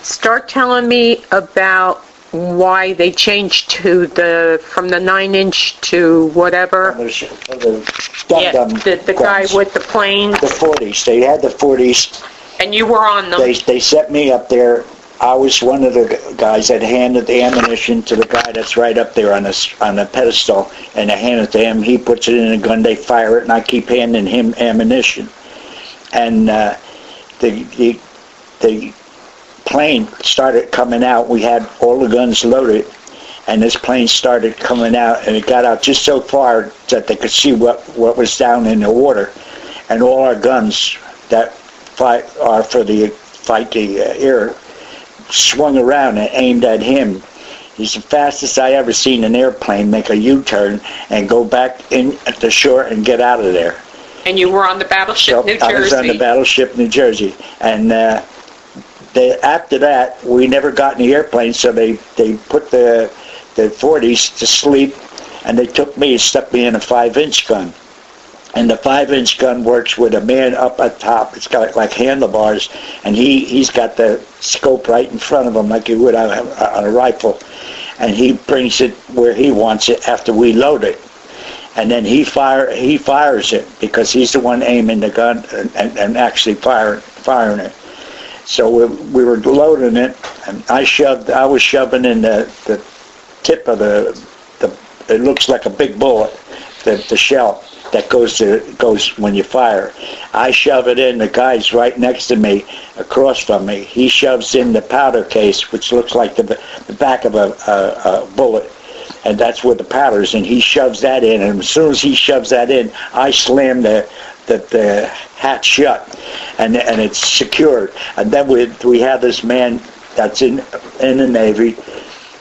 Start telling me about why they changed to from the 9-inch to whatever. The guy with the planes. The 40s. They had the 40s. And you were on them. They set me up there. I was one of the guys that handed the ammunition to the guy that's right up there on the pedestal, and I hand it to him. He puts it in a gun. They fire it, and I keep handing him ammunition. And the plane started coming out. We had all the guns loaded, and this plane started coming out, and it got out just so far that they could see what was down in the water, and all our guns that are for the fight the air swung around and aimed at him. He's the fastest I ever seen an airplane make a U-turn and go back in at the shore and get out of there. And you were on the Battleship New Jersey. I was on the Battleship New Jersey, and after that we never got in the airplane, so they put the 40s to sleep, and they took me and stuck me in a 5-inch gun. And the 5-inch gun works with a man up at top. It's got like handlebars, and he's got the scope right in front of him like you would on a rifle. And he brings it where he wants it after we load it. And then he fires it because he's the one aiming the gun and actually firing it. So we were loading it, and I was shoving in the tip of it looks like a big bullet, the shell that goes when you fire. I shove it in. The guy's right next to me, across from me. He shoves in the powder case, which looks like the back of a bullet, and that's where the powder's in. He shoves that in, and as soon as he shoves that in, I slam the hatch shut, and it's secured. And then we have this man that's in the Navy.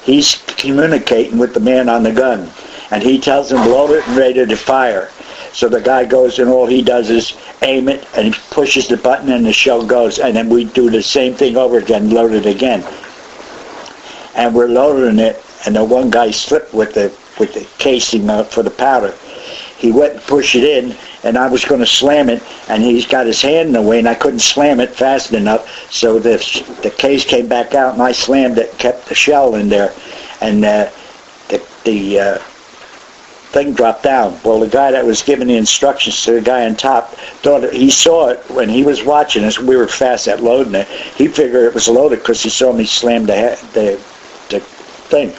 He's communicating with the man on the gun, and he tells him load it and ready to fire. So the guy goes, and all he does is aim it, and he pushes the button, and the shell goes. And then we do the same thing over again, load it again. And we're loading it, and the one guy slipped with the casing for the powder. He went and pushed it in, and I was going to slam it, and he's got his hand in the way, and I couldn't slam it fast enough. So the case came back out, and I slammed it, kept the shell in there, and the thing dropped down. Well, the guy that was giving the instructions to the guy on top thought he saw it when he was watching us. We were fast at loading it. He figured it was loaded because he saw me slam the thing,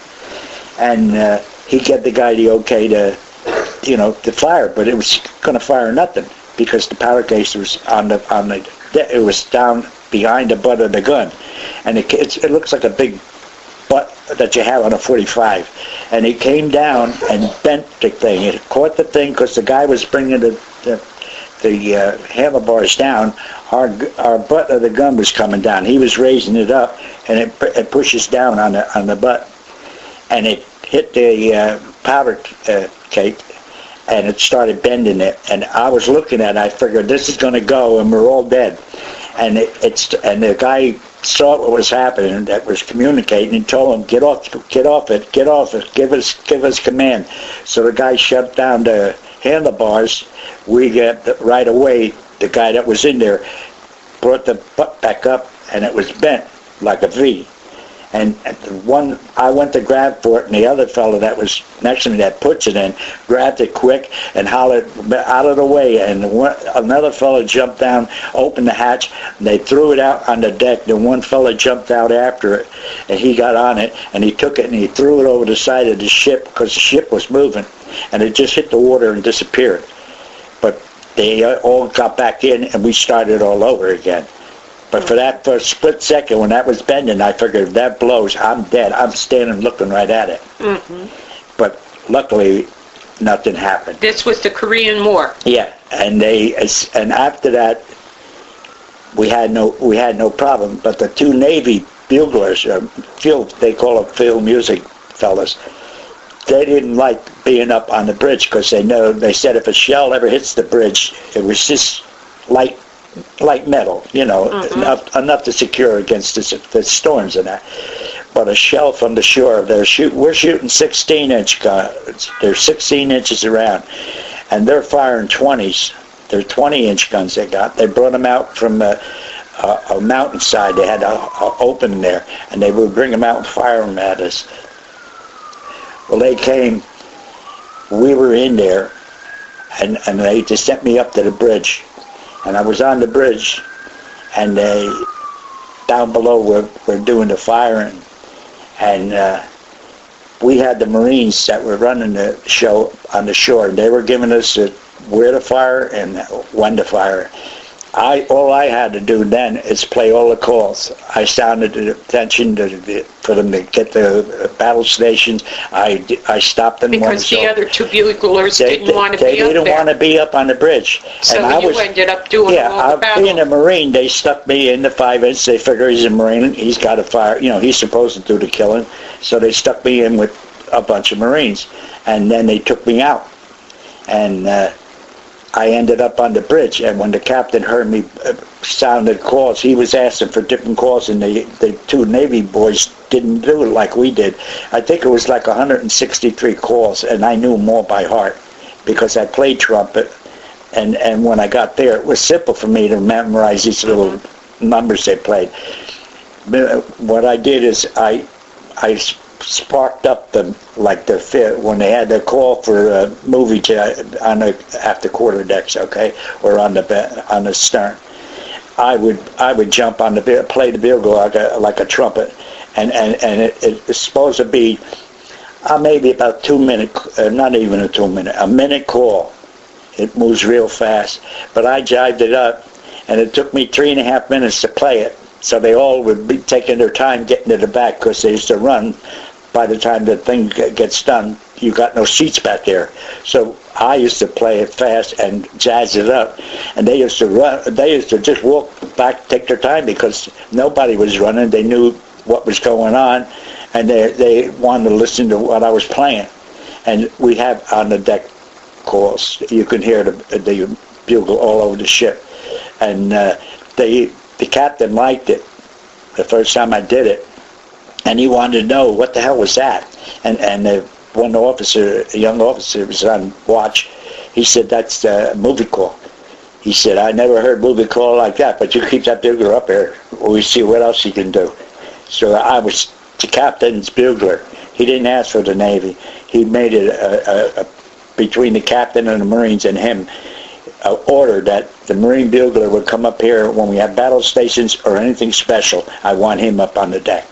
and he gave the guy the okay to fire, but it was going to fire nothing because the powder case was it was down behind the butt of the gun, and it looks like a big butt that you have on a 45, and it came down and bent the thing. It caught the thing because the guy was bringing the handlebars down. Our butt of the gun was coming down. He was raising it up, and it pushes down on the butt, and it hit the powder cake, and it started bending it. And I was looking at it. I figured this is going to go, and we're all dead. And and the guy saw what was happening, that was communicating, and told him, get off it, give us command. So the guy shut down the handlebars. We got right away, the guy that was in there brought the butt back up, and it was bent like a V. And I went to grab for it, and the other fellow that was next to me that puts it in grabbed it quick and hollered out of the way. And another fellow jumped down, opened the hatch, and they threw it out on the deck. Then one fellow jumped out after it, and he got on it, and he took it and he threw it over the side of the ship because the ship was moving, and it just hit the water and disappeared. But they all got back in, and we started all over again. But for that first split second, when that was bending, I figured if that blows, I'm dead. I'm standing looking right at it. Mm-hmm. But luckily, nothing happened. This was the Korean War. Yeah, and after that, we had no problem. But the two Navy buglers, they call them field music fellas, they didn't like being up on the bridge because they said if a shell ever hits the bridge, it was just light metal, mm-hmm. enough to secure against the storms and that. But a shell from the shore, we're shooting 16-inch guns. They're 16 inches around, and they're firing 20s. They're 20-inch guns they got. They brought them out from a mountainside. They had a opening there, and they would bring them out and fire them at us. Well, they came. We were in there, and they just sent me up to the bridge, and I was on the bridge, and they down below were doing the firing, and we had the Marines that were running the show on the shore, and they were giving us where to fire and when to fire. All I had to do then is play all the calls. I sounded the attention for them to get the battle stations. I stopped them. Because the other two buglers didn't want to be up there. They didn't want to be up on the bridge. So and you ended up doing all the battle. Being a Marine, they stuck me in the 5-inch. They figure he's a Marine. He's got to fire. You know, he's supposed to do the killing. So they stuck me in with a bunch of Marines. And then they took me out. And I ended up on the bridge, and when the captain heard me sounded calls, he was asking for different calls, and the two Navy boys didn't do it like we did. I think it was like 163 calls, and I knew them all by heart because I played trumpet, and when I got there, it was simple for me to memorize these little numbers they played. What I did is I sparked up when they had the call for movie on the after quarter decks, okay, or on the stern. I would jump on the play the bugle like a trumpet, and it's supposed to be maybe about 2 minutes, not even a minute call. It moves real fast, but I jived it up, and it took me 3.5 minutes to play it. So they all would be taking their time getting to the back because they used to run. By the time the thing gets done, you got no seats back there. So I used to play it fast and jazz it up, and they used to run. They used to just walk back, take their time because nobody was running. They knew what was going on, and they wanted to listen to what I was playing. And we have on the deck calls. You can hear the bugle all over the ship, and the captain liked it the first time I did it. And he wanted to know what the hell was that. And one officer, a young officer, was on watch. He said, "That's the movie call." He said, "I never heard movie call like that, but you keep that bugler up there. We see what else he can do." So I was the captain's bugler. He didn't ask for the Navy. He made it between the captain and the Marines and him, order that the Marine bugler would come up here when we have battle stations or anything special. I want him up on the deck.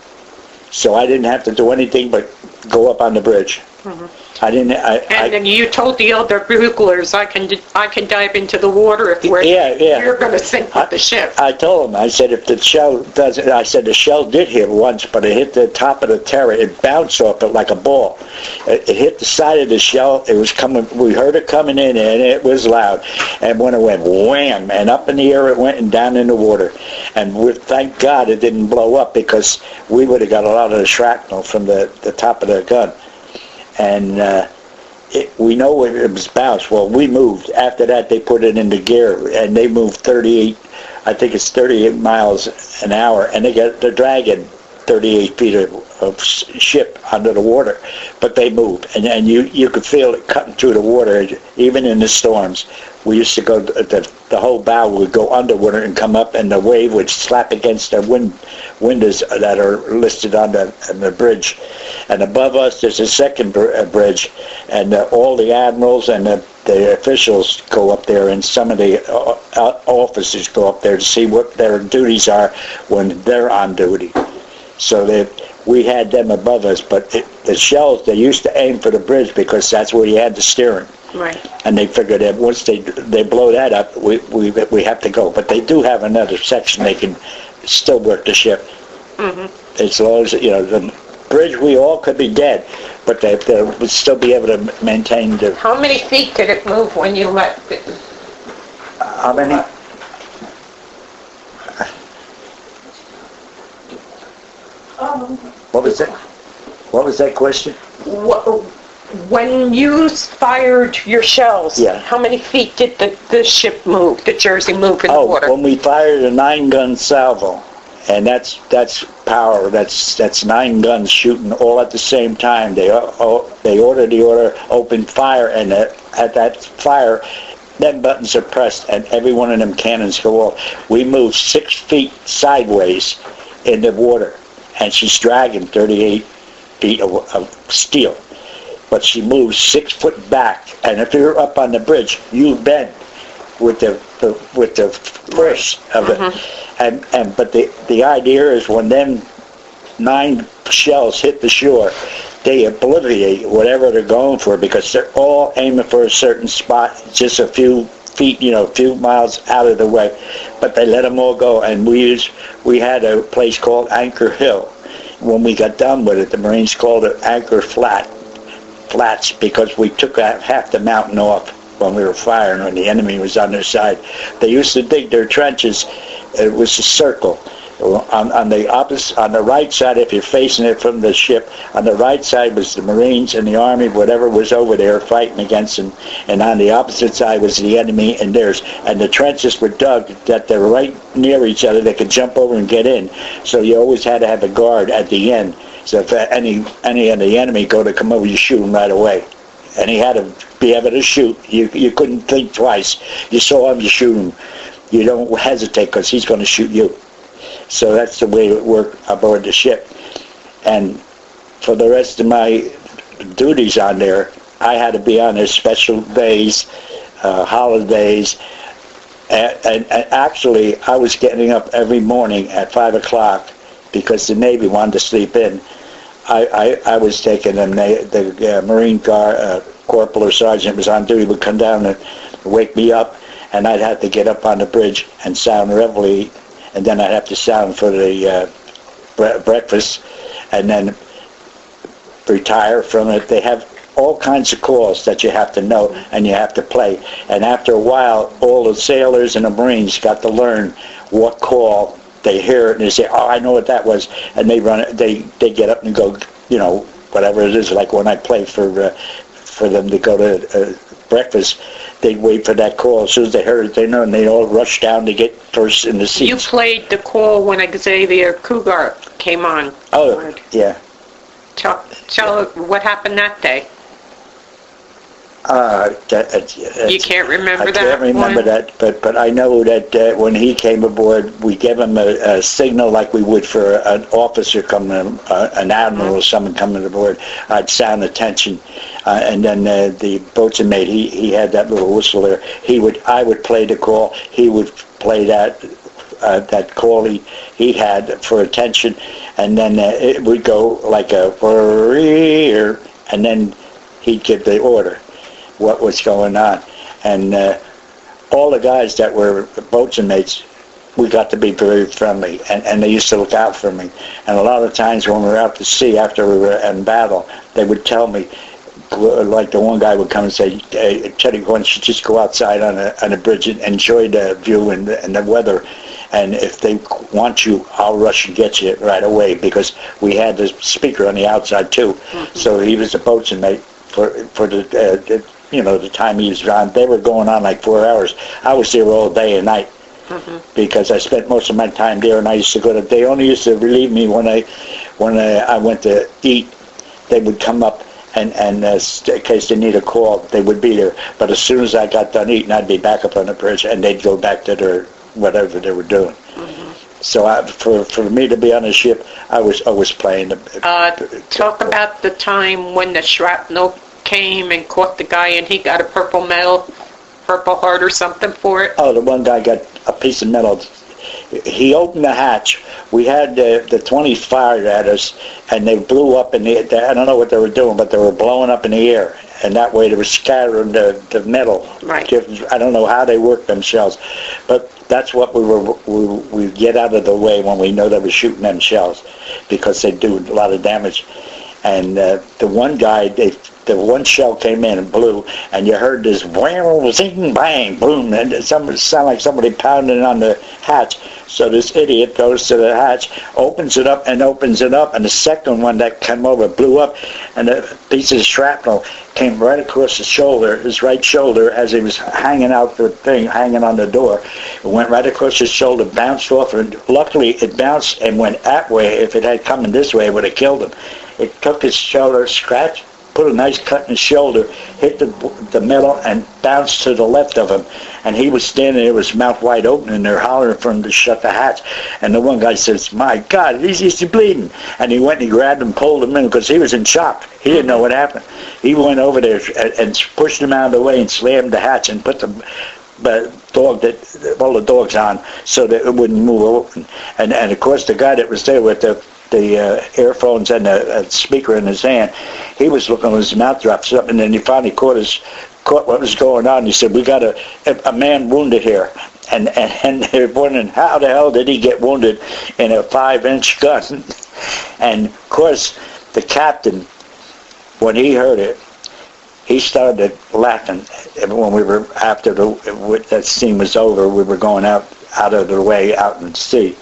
So I didn't have to do anything but go up on the bridge. Mm-hmm. Then you told the other buglers, I can dive into the water if you're going to sink with the ship. I told them, I said, if the shell does it, I said the shell did hit once, but it hit the top of the turret. It bounced off it like a ball. It hit the side of the shell. It was coming. We heard it coming in, and it was loud. And when it went wham, and up in the air it went and down in the water. And thank God it didn't blow up because we would have got a lot of the shrapnel from the top of the gun. And we know it was bounced. Well, we moved. After that, they put it into gear, and they moved 38. I think it's 38 miles an hour, and they're dragging 38 feet of ship under the water. But they moved, and you could feel it cutting through the water, even in the storms. We used to go. The whole bow would go underwater and come up, and the wave would slap against the windows that are listed on the bridge. And above us, there's a second bridge, and all the admirals and the officials go up there, and some of the officers go up there to see what their duties are when they're on duty. So we had them above us, but the shells, they used to aim for the bridge because that's where you had the steering. Right. And they figured that once they blow that up, we have to go. But they do have another section they can still work the ship. Mm-hmm. As long as, the bridge, we all could be dead, but they would still be able to maintain the... How many feet did it move when you left it? How many? What was that? What was that question? When you fired your shells, yeah. How many feet did the ship move, the Jersey move in the water? When we fired a 9-gun salvo, and that's power. That's 9 guns shooting all at the same time. They ordered the order, opened fire, and at that fire, them buttons are pressed and every one of them cannons go off. We moved 6 feet sideways in the water, and she's dragging 38 feet of steel. But she moves 6 foot back, and if you're up on the bridge, you bend with the force of it. But the idea is when them 9 shells hit the shore, they obliterate whatever they're going for, because they're all aiming for a certain spot, just a few feet, a few miles out of the way. But they let them all go, and we had a place called Anchor Hill. When we got done with it, the Marines called it Anchor Flats, because we took half the mountain off when we were firing, when the enemy was on their side. They used to dig their trenches. It was a circle. On the right side, if you're facing it from the ship, on the right side was the Marines and the Army, whatever was over there fighting against them, and on the opposite side was the enemy and theirs. And the trenches were dug that they're right near each other. They could jump over and get in. So you always had to have a guard at the end. So if any of the enemy go to come over, you shoot them right away. And he had to be able to shoot. You couldn't think twice. You saw him, you shoot him. You don't hesitate, because he's going to shoot you. So that's the way it worked aboard the ship. And for the rest of my duties on there, I had to be on there special days, holidays, and actually I was getting up every morning at 5 o'clock because the Navy wanted to sleep in. I was taking them, the Marine corporal or sergeant was on duty, would come down and wake me up, and I'd have to get up on the bridge and sound reveille, and then I'd have to sound for the breakfast, and then retire from it. They have all kinds of calls that you have to know and you have to play. And after a while, all the sailors and the Marines got to learn what call they hear it, and they say, "Oh, I know what that was," and they run it. They get up and go, whatever it is. Like when I play for them to go to breakfast, they'd wait for that call. As soon as they heard it, they know, and they all rush down to get first in the seats. You played the call when Xavier Cougar came on. Oh, yeah. Tell what happened that day. You can't remember that? I can't remember that, but I know that when he came aboard, we gave him a signal like we would for an officer coming, an admiral or someone coming aboard. I'd sound attention, and then the boatswain mate, he had that little whistle there. I would play the call. He would play that call he had for attention, and then it would go like a "whirr," and then he'd give the order what was going on. And all the guys that were boatswain mates, we got to be very friendly, and they used to look out for me. And a lot of times when we were out to sea after we were in battle, they would tell me, like the one guy would come and say, "Hey, Teddy, why don't you just go outside on a bridge and enjoy the view and the weather, and if they want you, I'll rush and get you right away," because we had the speaker on the outside too. So he was a boatswain mate for the time he was on. They were going on like 4 hours. I was there all day and night because I spent most of my time there, and I used to go to. They only used to relieve me when I went to eat. They would come up and in case they need a call, they would be there. But as soon as I got done eating, I'd be back up on the bridge, and they'd go back to their whatever they were doing. So for me to be on a ship, I was always playing. Talk about the time when the shrapnel came and caught the guy, and he got a Purple Heart or something for it. Oh, the one guy got a piece of metal. He opened the hatch. We had the 20s fired at us, and they blew up in the air. I don't know what they were doing, but they were blowing up in the air, and that way they were scattering the metal. Right. I don't know how they worked themselves, but that's what we get out of the way when we know they were shooting them shells, because they do a lot of damage. And the one guy, the one shell came in and blew, and you heard this wham, zing, bang, boom, and it sounded like somebody pounding on the hatch. So this idiot goes to the hatch, opens it up, and the second one that came over blew up, and a piece of shrapnel came right across his shoulder, his right shoulder, as he was hanging out the thing, hanging on the door. It went right across his shoulder, bounced off, and luckily it bounced and went that way. If it had come in this way, it would have killed him. It took his shoulder, scratched put a nice cut in his shoulder, hit the metal, and bounced to the left of him. And he was standing there with his mouth wide open, and they're hollering for him to shut the hatch. And the one guy says, "My God, he's bleeding." And he went and he grabbed him, pulled him in, because he was in shock. He didn't know what happened. He went over there and pushed him out of the way and slammed the hatch and put the all the dogs on so that it wouldn't move open. And of course, the guy that was there with the earphones and a speaker in his hand, he was looking with his mouth dropped up, and then he finally caught what was going on. He said, "We got a man wounded here." And they're wondering, how the hell did he get wounded in a 5-inch gun? And of course, the captain, when he heard it, he started laughing. When we were, after that scene was over, we were going out of the way, out in the sea.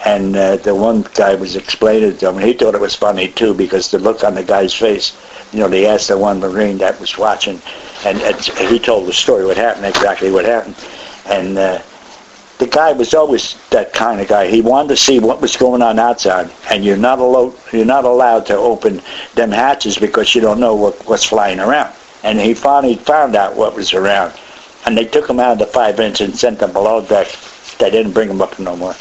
And the one guy was explaining to him, and he thought it was funny too, because the look on the guy's face, they asked the one Marine that was watching, and he told the story, exactly what happened. And the guy was always that kind of guy. He wanted to see what was going on outside, and you're not allowed to open them hatches because you don't know what's flying around. And he finally found out what was around, and they took him out of the 5-inch and sent him below deck. They didn't bring him up no more.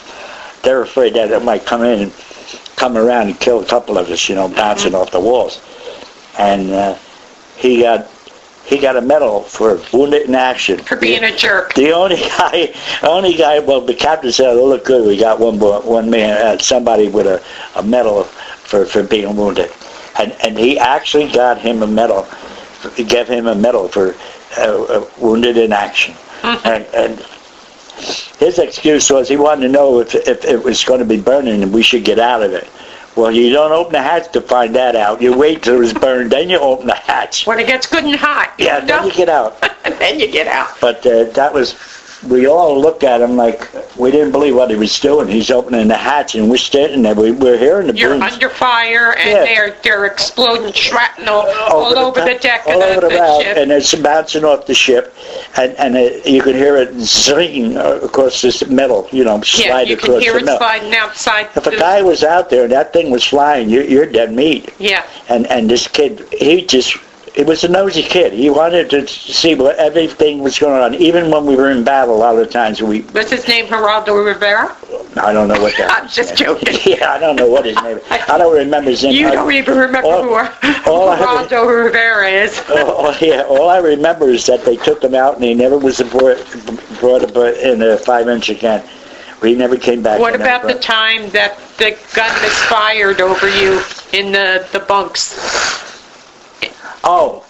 They're afraid that it might come around and kill a couple of us, bouncing off the walls. And he got a medal for wounded in action. For being a jerk. The only guy, well, the captain said, "Oh, look good, we got one man, somebody with a medal for being wounded." And he actually got him a medal, gave him a medal for wounded in action. And his excuse was he wanted to know if it was going to be burning and we should get out of it. Well, you don't open the hatch to find that out. You wait till it's burned, then you open the hatch. When it gets good and hot. Yeah, then you get out. Then you get out. But that was, we all looked at him like we didn't believe what he was doing. He's opening the hatch, and we're standing there. We're hearing the You're booms. under fire, and they're exploding shrapnel all over the deck of the ship. And it's bouncing off the ship, and you can hear it zinging across this metal, slide across the metal. Yeah, you can hear it sliding outside. If a guy was out there and that thing was flying, you're dead meat. Yeah. And this kid, he was a nosy kid. He wanted to see what everything was going on. Even when we were in battle, a lot of times What's his name, Geraldo Rivera? I don't know what that I'm just joking. Yeah, I don't know what his name is. I don't remember his name. You don't even remember who Geraldo Rivera is. All I remember is that they took him out and he never was brought in a 5-inch again. He never came back. What about the time that the gun misfired over you in the bunks? Oh,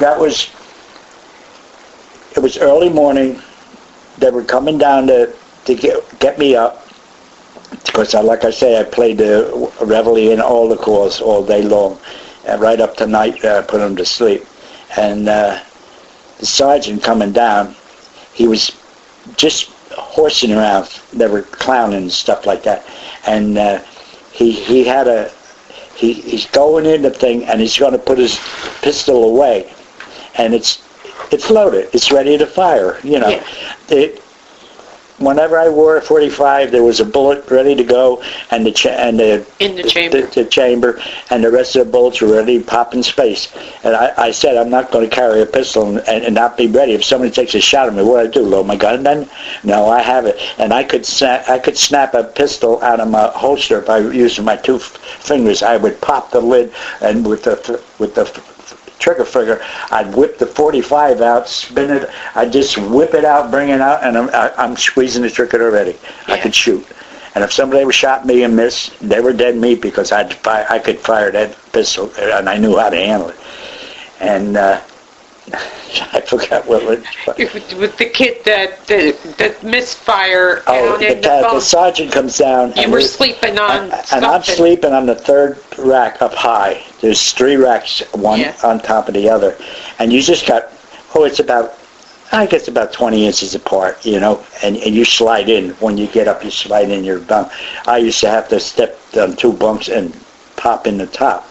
it was early morning. They were coming down to get me up, because like I say, I played the reveille in all the calls all day long, and right up to night, put them to sleep. And the sergeant coming down, he was just horsing around. They were clowning and stuff like that. And he had he's going in the thing, and he's going to put his pistol away, and it's loaded. It's ready to fire. Yeah. Whenever I wore a .45, there was a bullet ready to go, and the chamber, and the rest of the bullets were ready to pop in space. And I said, I'm not going to carry a pistol and not be ready. If somebody takes a shot at me, what do I do? Load my gun then? No, I have it. And I could snap a pistol out of my holster by using my 2 fingers. I would pop the lid, and with the trigger finger, I'd whip the .45 out, spin it, I'd just whip it out, bring it out, and I'm squeezing the trigger already. Yeah. I could shoot. And if somebody shot me and missed, they were dead meat, because I could fire that pistol, and I knew how to handle it. And I forgot what it was. With the kid that misfire down in the bunk. The sergeant comes down. You were sleeping on something. And I'm sleeping on the 3rd rack up high. There's 3 racks, one on top of the other. And you just got, it's about 20 inches apart, and you slide in. When you get up, you slide in your bunk. I used to have to step on 2 bunks and pop in the top.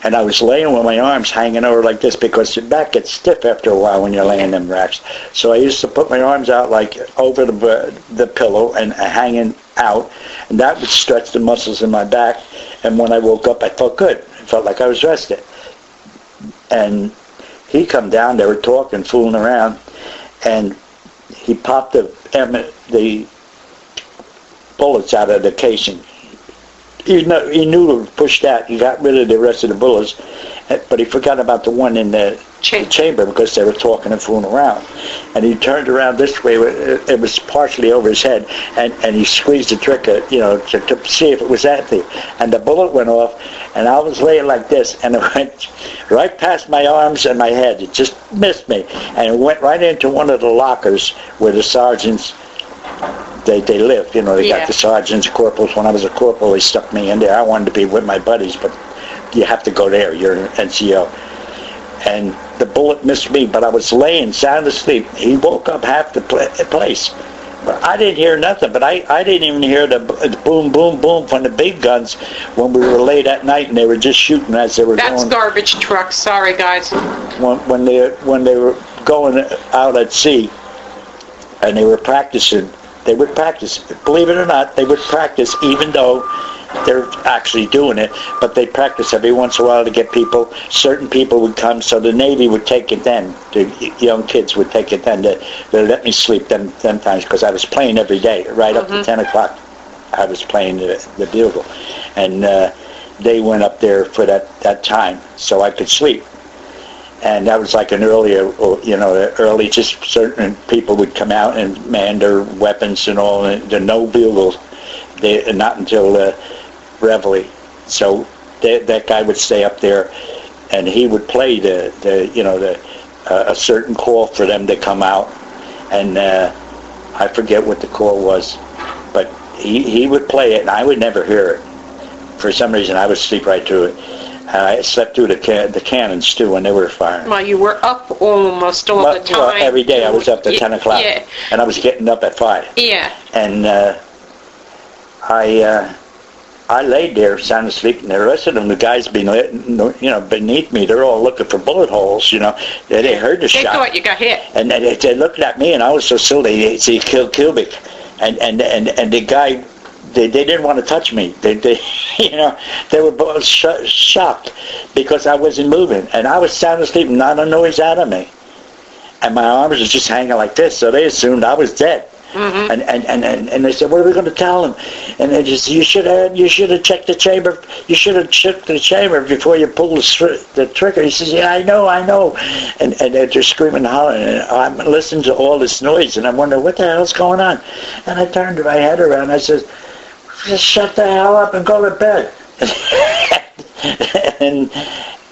And I was laying with my arms hanging over like this, because your back gets stiff after a while when you're laying in them racks. So I used to put my arms out like over the pillow and hanging out, and that would stretch the muscles in my back. And when I woke up, I felt good. It felt like I was rested. and he come down. They were talking, fooling around, and he popped the bullets out of the casing. He knew to push that. He got rid of the rest of the bullets, but he forgot about the one in the chamber because they were talking and fooling around. And he turned around this way. It was partially over his head, and he squeezed the trigger, to see if it was empty. And the bullet went off, and I was laying like this, and it went right past my arms and my head. It just missed me, and it went right into one of the lockers where the sergeants. They lived, they got the sergeants, corporals. When I was a corporal, they stuck me in there. I wanted to be with my buddies, but you have to go there. You're an NCO. And the bullet missed me, but I was laying sound asleep. He woke up half the place. But I didn't hear nothing, but I didn't even hear the boom, boom, boom from the big guns when we were late at night and they were just shooting as they were going. That's garbage trucks. Sorry, guys. When they were going out at sea and they were practicing, they would practice. Believe it or not, they would practice even though they're actually doing it, but they practice every once in a while to get people. Certain people would come, so the Navy would take it then. The young kids would take it then. They let me sleep them times because I was playing every day, right up to 10 o'clock. I was playing the bugle. And they went up there for that time so I could sleep. And that was like an early, just certain people would come out and man their weapons and all, and the no bugle, not until reveille. So that guy would stay up there, and he would play a certain call for them to come out, and I forget what the call was, but he would play it, and I would never hear it. For some reason, I would sleep right through it. I slept through the cannons, too, when they were firing. Well, you were up almost all the time. Well, every day I was up at 10 o'clock, and I was getting up at 5. Yeah. And I laid there, sound asleep, and the rest of them, the guys beneath me, they're all looking for bullet holes, They heard the shot. They thought you got hit. And they looked at me, and I was so silly. They said, "You killed Kubik." And the guy... They didn't want to touch me. They were both shocked because I wasn't moving, and I was sound asleep, not a noise out of me, and my arms was just hanging like this. So they assumed I was dead. Mm-hmm. And they said, "What are we going to tell them?" And they just, you should have checked the chamber. You should have checked the chamber before you pulled the trigger. He says, "Yeah, I know." And they're just screaming and hollering. And I'm listening to all this noise, and I'm wondering what the hell's going on. And I turned my head around. And I said, "Just shut the hell up and go to bed." And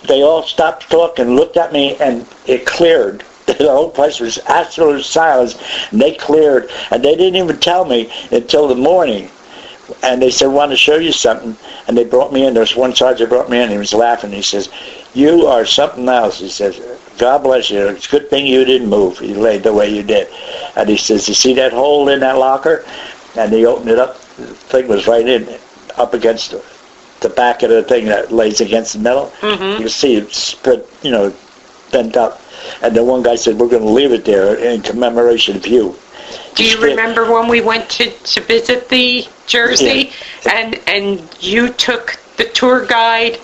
they all stopped talking, looked at me, and it cleared. The whole place was absolute silence, and they cleared, and they didn't even tell me until the morning. And they said, "Want to show you something?" And they brought me in. There's one sergeant brought me in. He was laughing. He says, "You are something else." He says, "God bless you. It's a good thing you didn't move. You laid the way you did." And he says, "You see that hole in that locker?" And he opened it up. The thing was right in, up against the back of the thing that lays against the metal. Mm-hmm. You see it spread, bent up. And the one guy said, "We're going to leave it there in commemoration of you." Do you remember when we went to visit the Jersey, and you took the tour guide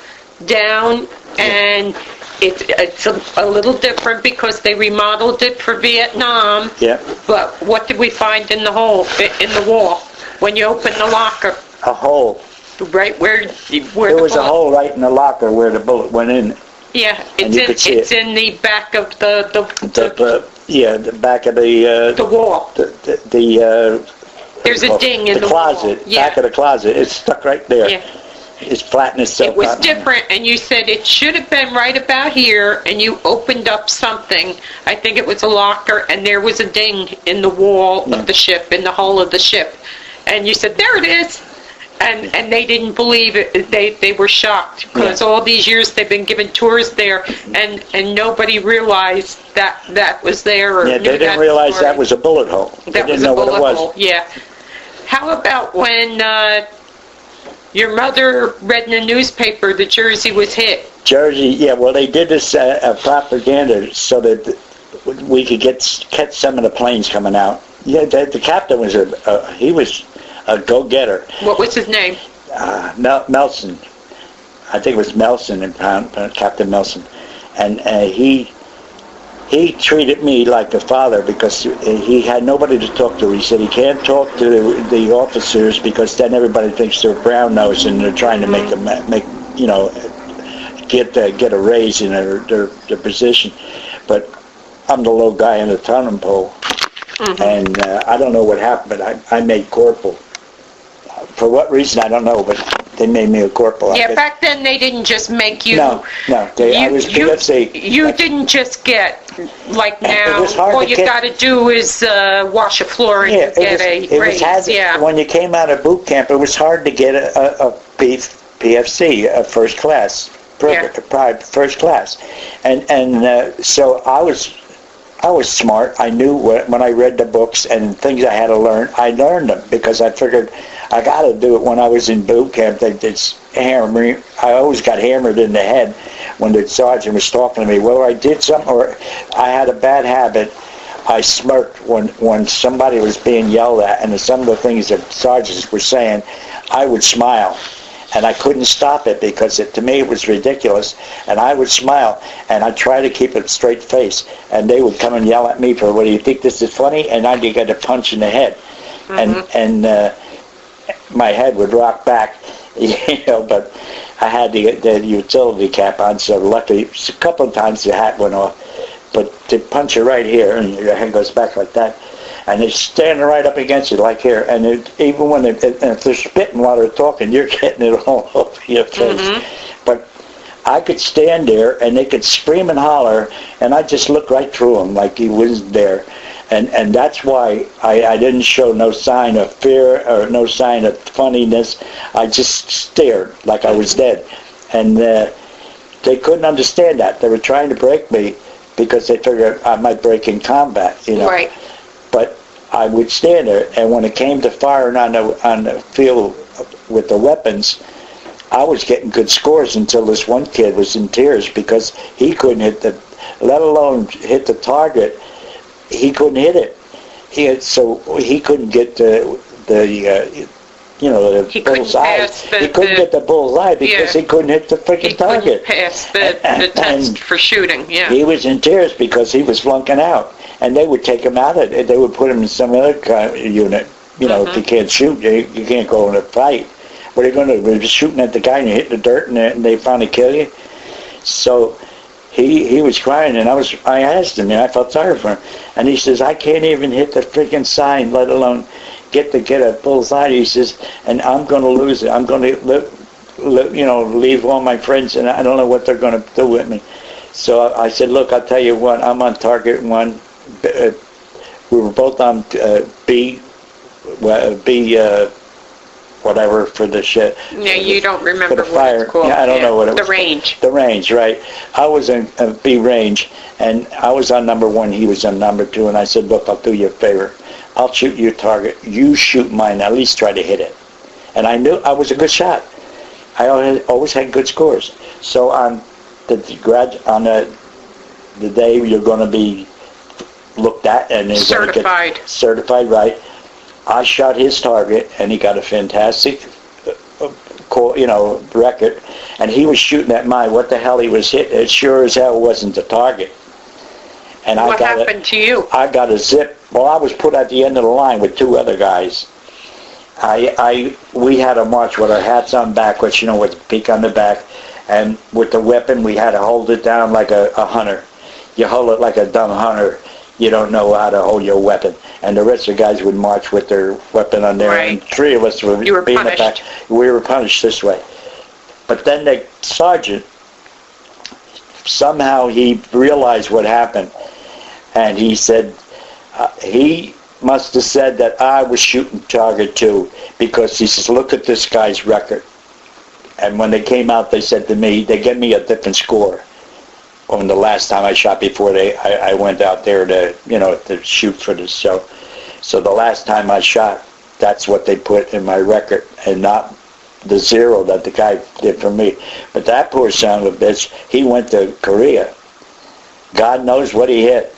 down, and it's a little different because they remodeled it for Vietnam. Yeah. But what did we find in the hole, in the wall, when you opened the locker? A hole. Right where there was a hole right in the locker where the bullet went in. Yeah, it's in the back of the back of the wall. There's a ding in the closet. Wall. Yeah. Back of the closet. It's stuck right there. Yeah. It's flattened itself. It was different, and you said it should have been right about here, and you opened up something. I think it was a locker, and there was a ding in the wall of the ship, in the hull of the ship. And you said, "There it is." And they didn't believe it. They were shocked because all these years they've been giving tours there, and nobody realized that was there. Or they didn't realize that was a bullet hole. They didn't know what it was. Yeah. How about when your mother read in the newspaper that Jersey was hit? Jersey, yeah. Well, they did this propaganda so that we could catch some of the planes coming out. Yeah, the captain was he was a go-getter. What was his name? Melson. I think it was Melson, Captain Melson. and he treated me like a father because he had nobody to talk to. He said he can't talk to the officers because then everybody thinks they're brown nosed and they're trying to make get a raise in their position. But I'm the low guy in the totem pole, and I don't know what happened, but I made corporal. For what reason, I don't know, but they made me a corporal. Yeah, back then they didn't just make you... No, I was PFC. You didn't just get, like now, it was hard all to you get, got to do is wash a floor and you get a raise. When you came out of boot camp, it was hard to get a PFC, a first class, first class. And so I was smart. I knew when I read the books and things I had to learn, I learned them because I figured I got to do it. When I was in boot camp, I always got hammered in the head when the sergeant was talking to me. Whether I did something or I had a bad habit, I smirked when somebody was being yelled at, and some of the things that sergeants were saying, I would smile. And I couldn't stop it because to me it was ridiculous. And I would smile, and I'd try to keep a straight face. And they would come and yell at me for, what, do you think this is funny? And I'd get a punch in the head. And my head would rock back, but I had the utility cap on, so luckily a couple of times the hat went off. But to punch you right here, and your head goes back like that, and they're standing right up against you like here, and even when if they're spitting while they're talking, you're getting it all over your face. But I could stand there, and they could scream and holler, and I just look right through them like he wasn't there. And that's why I didn't show no sign of fear or no sign of funniness. I just stared like I was dead. And they couldn't understand that. They were trying to break me because they figured I might break in combat, Right. But I would stand there, and when it came to firing on the field with the weapons, I was getting good scores until this one kid was in tears because he couldn't let alone hit the target. He couldn't hit it. So he couldn't get the bullseye. He couldn't get the bullseye because he couldn't hit the freaking target. He couldn't pass the test for shooting. Yeah. He was in tears because he was flunking out, and they would take him out. They would put him in some other kind of unit. If you can't shoot, you can't go in a fight. What are you going to do? You're just shooting at the guy and you hit the dirt, and they finally kill you. So he was crying, and I asked him, and I felt sorry for him, and he says, I can't even hit the freaking sign, let alone get a bullseye. He says, and I'm going to lose it. I'm going to leave all my friends, and I don't know what they're going to do with me. So I said, look, I'll tell you what, I'm on target 1. We were both on B, whatever for the shit. Yeah, you don't remember for the fire. What it's called. Yeah, I don't know what it was. The range. The range, right. I was in B range, and I was on number 1, he was on number 2, and I said, look, I'll do you a favor. I'll shoot your target. You shoot mine. At least try to hit it. And I knew I was a good shot. I always had good scores. So on the day you're going to be looked at and certified. Certified, right. I shot his target, and he got a fantastic, record. And he was shooting at mine. What the hell he was hitting? It sure as hell wasn't the target. And what happened to you? I got a zip. Well, I was put at the end of the line with 2 other guys. We had to march with our hats on backwards, with the peak on the back, and with the weapon we had to hold it down like a hunter. You hold it like a dumb hunter. You don't know how to hold your weapon. And the rest of the guys would march with their weapon on there. Right. And 3 of us would be in the back. We were punished this way. But then the sergeant, somehow he realized what happened. And he said, he must have said that I was shooting target 2, because he says, look at this guy's record. And when they came out, they said to me, they gave me a different score on the last time I shot before I went out there to shoot for this show. So the last time I shot, that's what they put in my record, and not the 0 that the guy did for me. But that poor son of a bitch, he went to Korea. God knows what he hit.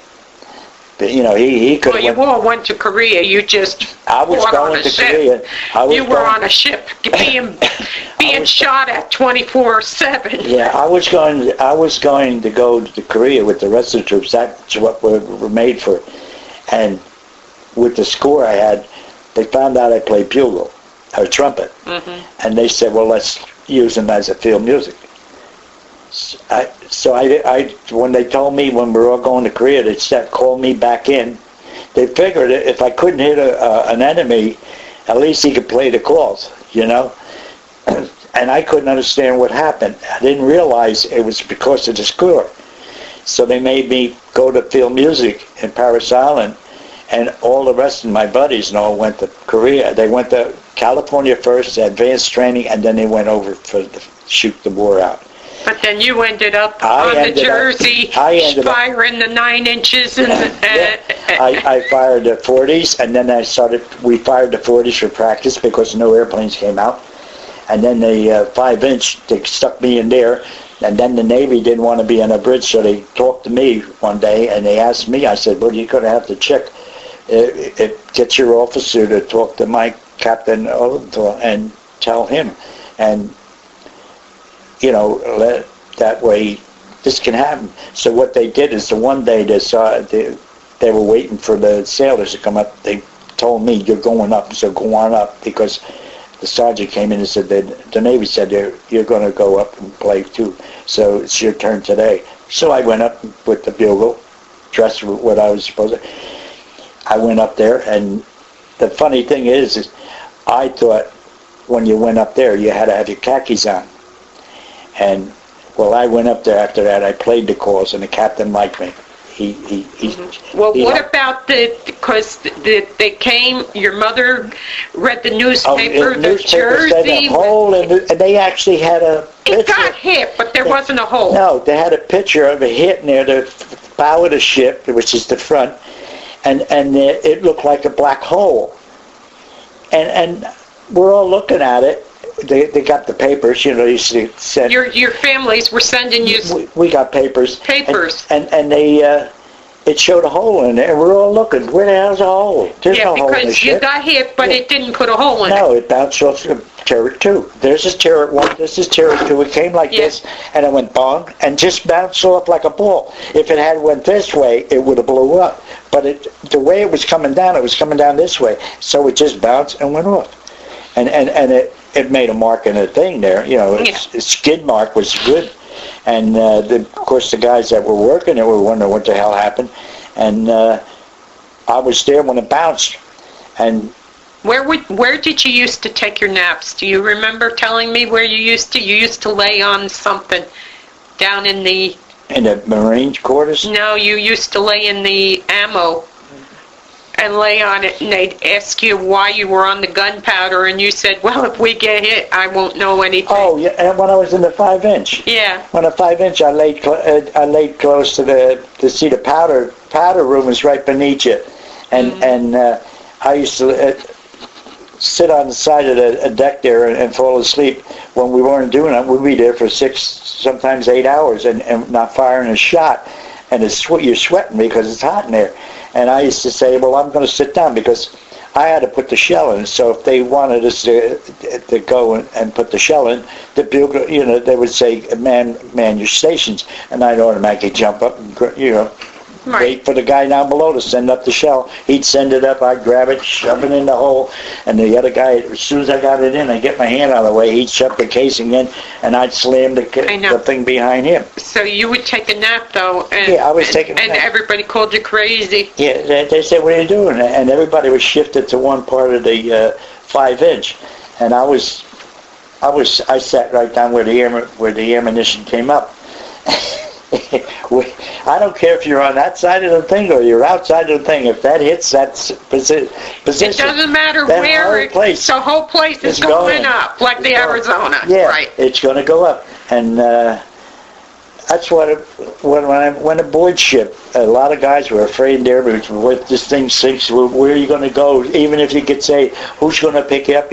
But, he could Well, you all went to Korea. You just I was fought on going a to ship. Korea. You were on a ship, being shot at 24/7. Yeah, I was going to go to Korea with the rest of the troops. That's what we were made for. And with the score I had, they found out I played bugle or trumpet, and they said, "Well, let's use them as a field music." So I when they told me when we were all going to Korea, they said call me back in. They figured if I couldn't hit an enemy, at least he could play the calls, And I couldn't understand what happened. I didn't realize it was because of the score. So they made me go to field music in Paris Island, and all the rest of my buddies and all went to Korea. They went to California first, advanced training, and then they went over to shoot the war out. But then you ended up on the Jersey, firing the 9 inches. I fired the 40s, and then we fired the 40s for practice because no airplanes came out. And then the 5-inch, they stuck me in there. And then the Navy didn't want to be on a bridge, so they talked to me one day, and they asked me, I said, well, you're going to have to check. Get your officer to talk to my captain and tell him. And that way this can happen. So what they did is the one day they were waiting for the sailors to come up. They told me, you're going up, so go on up, because the sergeant came in and said that the Navy said you're going to go up and play too. So it's your turn today. So I went up with the bugle, dressed with what I was supposed to. I went up there, and the funny thing is I thought when you went up there you had to have your khakis on. And I went up there after that. I played the calls, and the captain liked me. What about because they came, your mother read the newspaper, the Jersey. And they actually had a picture. It got hit, but there wasn't a hole. No, they had a picture of a hit near the bow of the ship, which is the front, and it looked like a black hole. And we're all looking at it. They got the papers, you said. Your families were sending you. We got papers. And they it showed a hole in it, and we're all looking. Where the hell's a hole? There's no hole in the because ship. You got hit, but it didn't put a hole in it. No, it bounced off turret 2. There's turret 1. This is turret 2. It came like this, and it went bong, and just bounced off like a ball. If it had went this way, it would have blew up. But the way it was coming down this way, so it just bounced and went off. And it made a mark in a thing there. Its skid mark was good. And of course the guys that were working there were wondering what the hell happened. And I was there when it bounced. And where did you used to take your naps? Do you remember telling me where you used to? You used to lay on something down in the Marine quarters? No, you used to lay in the ammo and lay on it, and they'd ask you why you were on the gunpowder, and you said, well, if we get hit, I won't know anything. Oh, yeah, and when I was in the 5-inch. Yeah. When a 5-inch, I laid close to see the powder room was right beneath you. And I used to sit on the side of the deck there and fall asleep. When we weren't doing it, we'd be there for 6, sometimes 8 hours and not firing a shot. And you're sweating because it's hot in there. And I used to say, well, I'm going to sit down because I had to put the shell in. So if they wanted us to go and put the shell in, the bugle, they would say, man your stations. And I'd automatically jump up and, wait for the guy down below to send up the shell. He'd send it up, I'd grab it, shove it in the hole, and the other guy, as soon as I got it in, I'd get my hand out of the way, he'd shove the casing in, and I'd slam the thing behind him. So you would take a nap, though, I was taking a nap. And everybody called you crazy. Yeah, they said, what are you doing? And everybody was shifted to one part of the 5-inch, and I sat right down where the ammunition came up. I don't care if you're on that side of the thing or you're outside of the thing. If that hits that position, it doesn't matter where. The whole place is going up, like the Arizona. Yeah, right. It's going to go up, and that's when I went aboard ship. A lot of guys were afraid there because if this thing sinks, where are you going to go? Even if you could say, who's going to pick you up?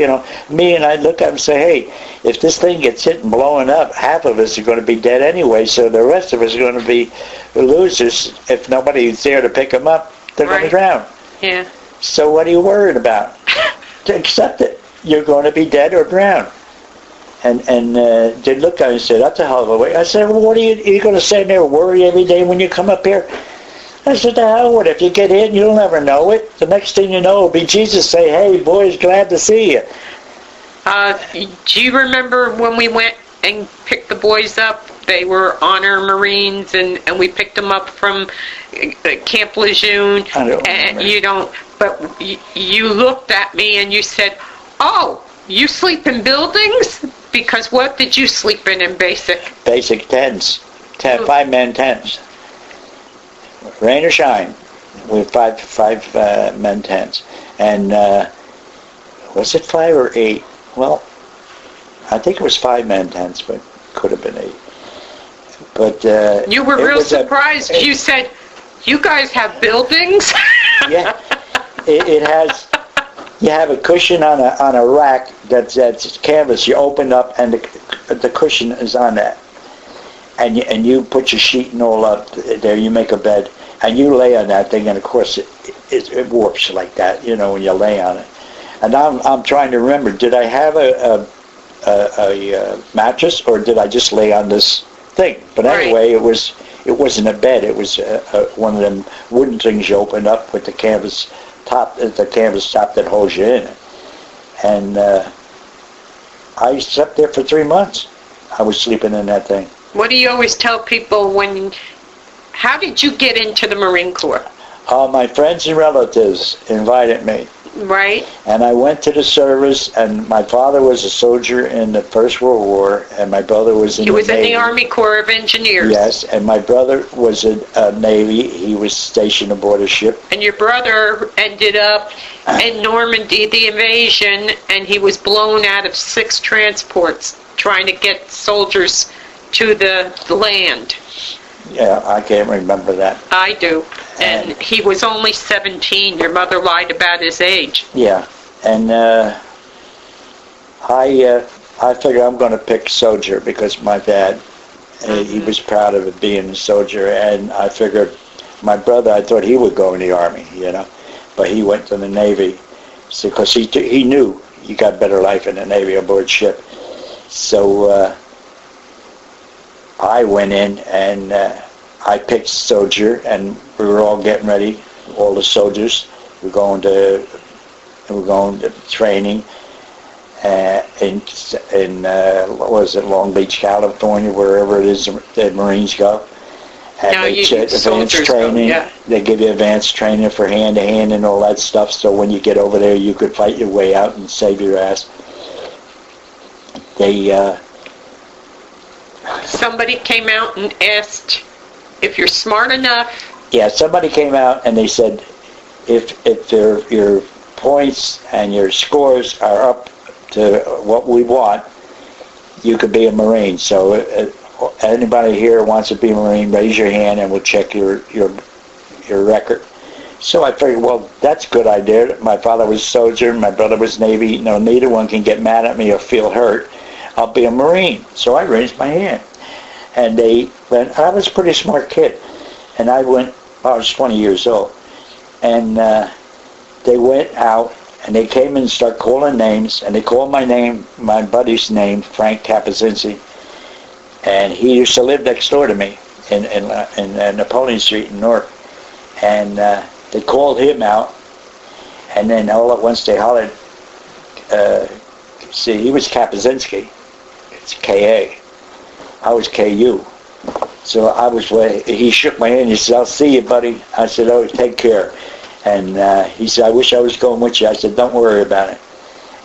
Me, and I'd look at him and say, hey, if this thing gets hit and blowing up, half of us are going to be dead anyway, so the rest of us are going to be losers if nobody's there to pick them up. They're going to Right. drown. Yeah. So what are you worried about? To accept it. You're going to be dead or drown. And they looked at me and said, that's a hell of a way. I said, well, what are you going to sit there and worry every day when you come up here? I said, the hell with it. If you get in, you'll never know it. The next thing you know will be Jesus say, hey, boys, glad to see you. Do you remember when we went and picked the boys up? They were honor Marines, and we picked them up from Camp Lejeune. I don't and remember. you don't, but you looked at me and you said, oh, you sleep in buildings? Because what did you sleep in basic? Basic tents. 5-man tents. Rain or shine. We have five men tents. And was it 5 or 8? Well, I think it was 5-man tents, but could have been 8. But You were real surprised. You said, you guys have buildings? Yeah, it has. You have a cushion on a rack that's canvas. You open up, and the cushion is on that, and you put your sheet and all up there. You make a bed, and you lay on that thing, and of course it warps like that, you know, when you lay on it. And I'm trying to remember, did I have a mattress, or did I just lay on this thing? But anyway, it wasn't a bed. It was one of them wooden things you open up with the canvas top that holds you in it. And I slept there for 3 months. I was sleeping in that thing. What do you always tell people how did you get into the Marine Corps? My friends and relatives invited me. Right? And I went to the service, and my father was a soldier in the First World War, and my brother was in the Navy. He was in the Army Corps of Engineers. Yes, and my brother was in Navy. He was stationed aboard a ship. And your brother ended up in Normandy, the invasion, and he was blown out of 6 transports trying to get soldiers to the land. Yeah, I can't remember that. I do. And he was only 17. Your mother lied about his age. Yeah, and I figured I'm going to pick soldier because my dad, he was proud of it being a soldier, and I figured my brother, I thought he would go in the Army, you know, but he went to the Navy because he knew you got better life in the Navy aboard ship. So I went in and I picked soldier, and we were all getting ready. All the soldiers were going to training in what was it, Long Beach, California, wherever it is the Marines go. And No, they you said advanced soldiers training. go, yeah. They give you advanced training for hand to hand and all that stuff. So when you get over there, you could fight your way out and save your ass. Somebody came out and asked if you're smart enough. Yeah, somebody came out and they said, if your points and your scores are up to what we want, you could be a Marine. So anybody here wants to be a Marine, raise your hand and we'll check your record. So I figured, well, that's a good idea. My father was a soldier, my brother was Navy. No, neither one can get mad at me or feel hurt. I'll be a Marine. So I raised my hand. And they went, I was a pretty smart kid. And I went, I was 20 years old. And they went out and they came and started calling names. And they called my name, my buddy's name, Frank Capazinski. And he used to live next door to me in Napoleon Street in Newark. And they called him out. And then all at once they hollered, see, he was Capazinski. It's K-A. I was K-U. So I was, he shook my hand. He said, I'll see you, buddy. I said, oh, take care. And he said, I wish I was going with you. I said, don't worry about it.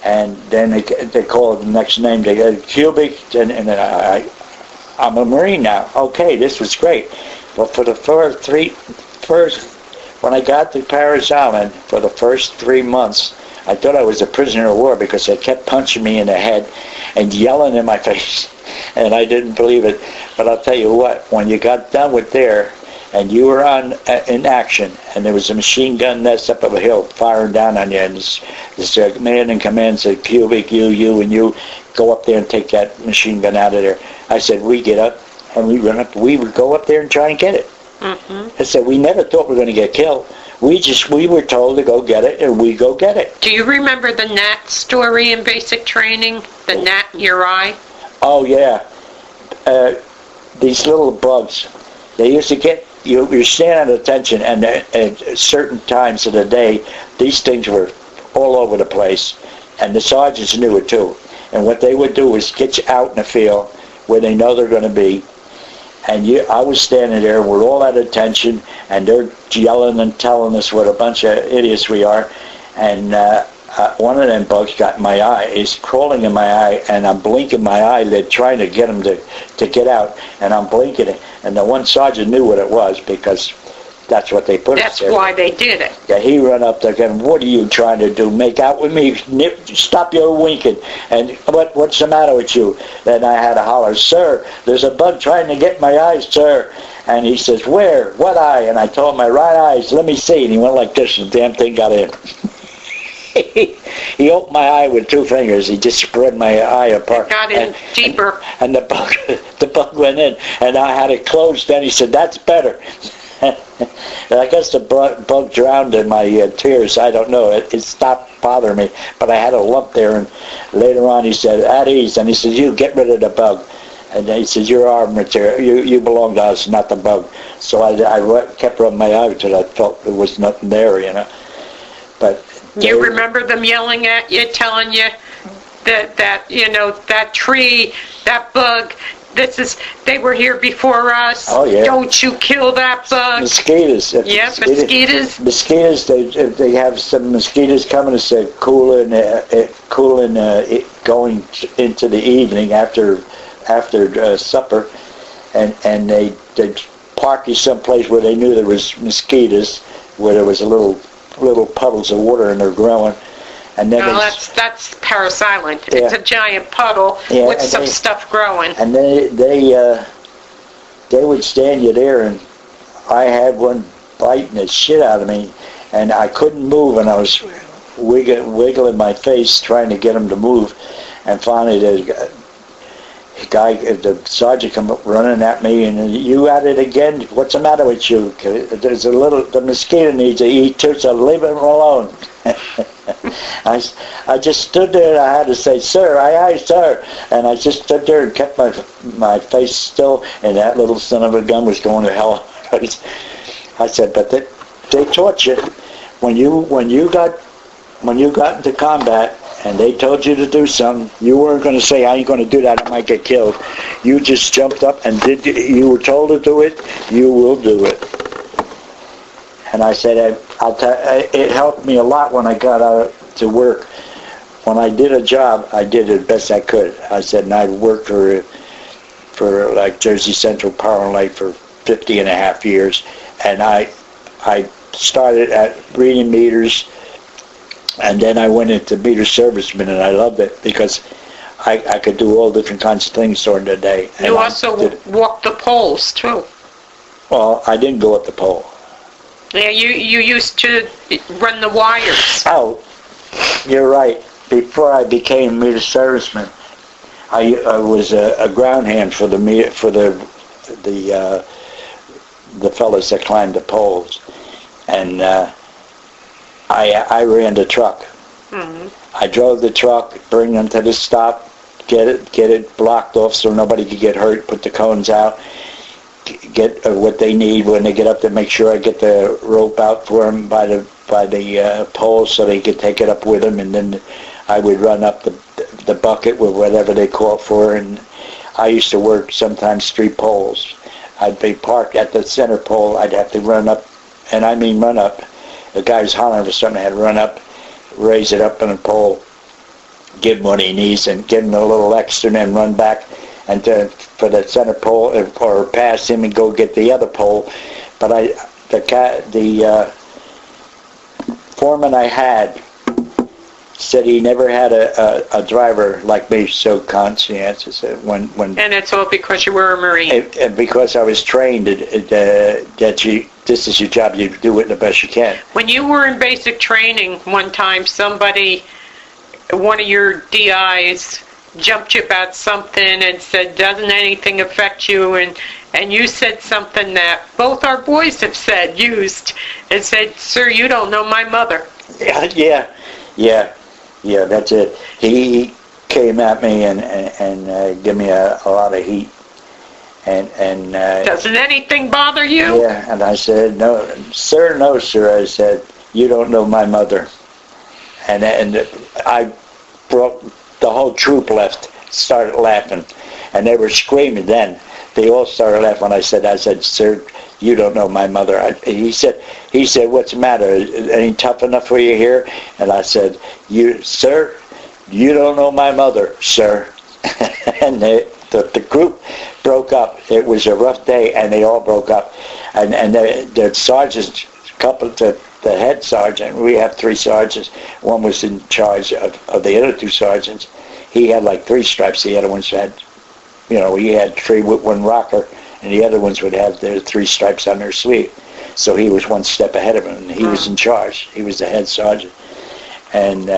And then they called the next name. They got Kubik, and I'm a Marine now. Okay, this was great. But for the first, when I got to Paris Island, for the first 3 months, I thought I was a prisoner of war because they kept punching me in the head and yelling in my face. And I didn't believe it. But I'll tell you what, when you got done with there and you were in action and there was a machine gun nest up a hill firing down on you, and this man in command said, Kubik, you, and you go up there and take that machine gun out of there. I said, we get up and we run up. We would go up there and try and get it. Mm-hmm. I said, we never thought we were going to get killed. We were told to go get it, and we go get it. Do you remember the gnat story in basic training? The gnat in your eye? Oh, yeah. These little bugs, they used to get, you're standing at attention, and at certain times of the day, these things were all over the place, and the sergeants knew it too. And what they would do is get you out in the field where they know they're going to be, and I was standing there, and we're all at attention, and they're yelling and telling us what a bunch of idiots we are, and one of them bugs got in my eye. He's crawling in my eye, and I'm blinking my eyelid, trying to get him to get out, and I'm blinking it. And the one sergeant knew what it was, because that's what they put us there. That's why they did it. Yeah, he run up there again. What are you trying to do? Make out with me? Stop your winking. And what's the matter with you? Then I had to holler, sir, there's a bug trying to get my eyes, sir. And he says, where? What eye? And I told him, my right eyes. Let me see. And he went like this, and the damn thing got in. He opened my eye with 2 fingers. He just spread my eye apart. It got in deeper. And the bug went in, and I had it closed. Then he said, that's better. I guess the bug drowned in my tears. I don't know. It stopped bothering me. But I had a lump there, and later on he said, at ease. And he said, you get rid of the bug. And then he said, you're our material. You belong to us, not the bug. So I kept rubbing my eye until I felt there was nothing there, you know. But you remember them yelling at you, telling you that you know, that tree, that bug, they were here before us. Oh, yeah. Don't you kill that bug. Mosquitoes. Yes, mosquitoes. Mosquitoes, they have some mosquitoes coming to say cooling going into the evening after supper, and they park you someplace where they knew there was mosquitoes, where there was a little puddles of water and they're growing. And then no, that's parasilent. Yeah. It's a giant puddle with some stuff growing. And they would stand you there, and I had one biting the shit out of me, and I couldn't move, and I was wiggling my face trying to get him to move, and finally the sergeant come up running at me, and you at it again? What's the matter with you? The mosquito needs to eat too, so leave him alone. I just stood there, and I had to say, sir, aye, sir. And I just stood there and kept my face still, and that little son of a gun was going to hell. I said, but they taught you when you got into combat, and they told you to do something, you weren't going to say, I ain't going to do that, I might get killed. You just jumped up and you were told to do it, you will do it. And I said, it helped me a lot when I got out to work. When I did a job, I did it best I could. I said, and I worked for like Jersey Central Power and Light for 50 and a half years. And I started at reading meters, and then I went into meter serviceman, and I loved it because I could do all different kinds of things during the day. You also walked the poles, too. Well, I didn't go up the pole. Yeah, you used to run the wires. Oh, you're right. Before I became meter serviceman, I was a ground hand for the fellas that climbed the poles, and I ran the truck. Mm-hmm. I drove the truck, bring them to the stop, get it blocked off so nobody could get hurt, put the cones out, get what they need when they get up there, make sure I get the rope out for them by the pole so they could take it up with them, and then I would run up the bucket with whatever they call for, and I used to work sometimes 3 poles. I'd be parked at the center pole, I'd have to run up, and I mean run up. The guy was hollering for something, I had to run up, raise it up on a pole, give him what he needs, and give him a little extra, and then run back and for the center pole, or pass him and go get the other pole. But the foreman I had said he never had a driver like me so conscientious. And it's all because you were a Marine. And because I was trained that this is your job, you do it the best you can. When you were in basic training, one time one of your DIs jumped you about something and said, doesn't anything affect you? And you said something that both our boys have used, and said, sir, you don't know my mother. Yeah, that's it. He came at me and gave me a lot of heat. And doesn't anything bother you? Yeah, and I said, no, sir. I said, you don't know my mother. And I broke, the whole troop started laughing, and they were screaming then. They all started laughing when I said, sir, you don't know my mother. He said, what's the matter? Ain't tough enough for you here? And I said, sir, you don't know my mother, sir. And the group broke up. It was a rough day, and they all broke up. And the sergeants, the head sergeant, we have 3 sergeants. One was in charge of the other 2 sergeants. He had like 3 stripes. The other ones had, he had 3 with 1 rocker, and the other ones would have their 3 stripes on their sleeve. So he was 1 step ahead of him, and he was in charge. He was the head sergeant. And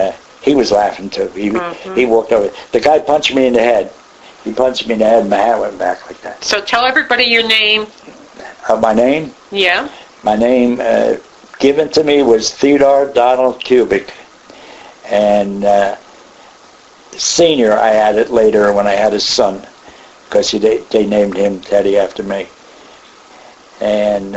he was laughing too. He walked over. The guy punched me in the head. He punched me in the head, and my hat went back like that. So tell everybody your name. My name? Yeah. My name given to me was Theodore Donald Kubik. And senior, I had it later when I had his son, because they named him Teddy after me. And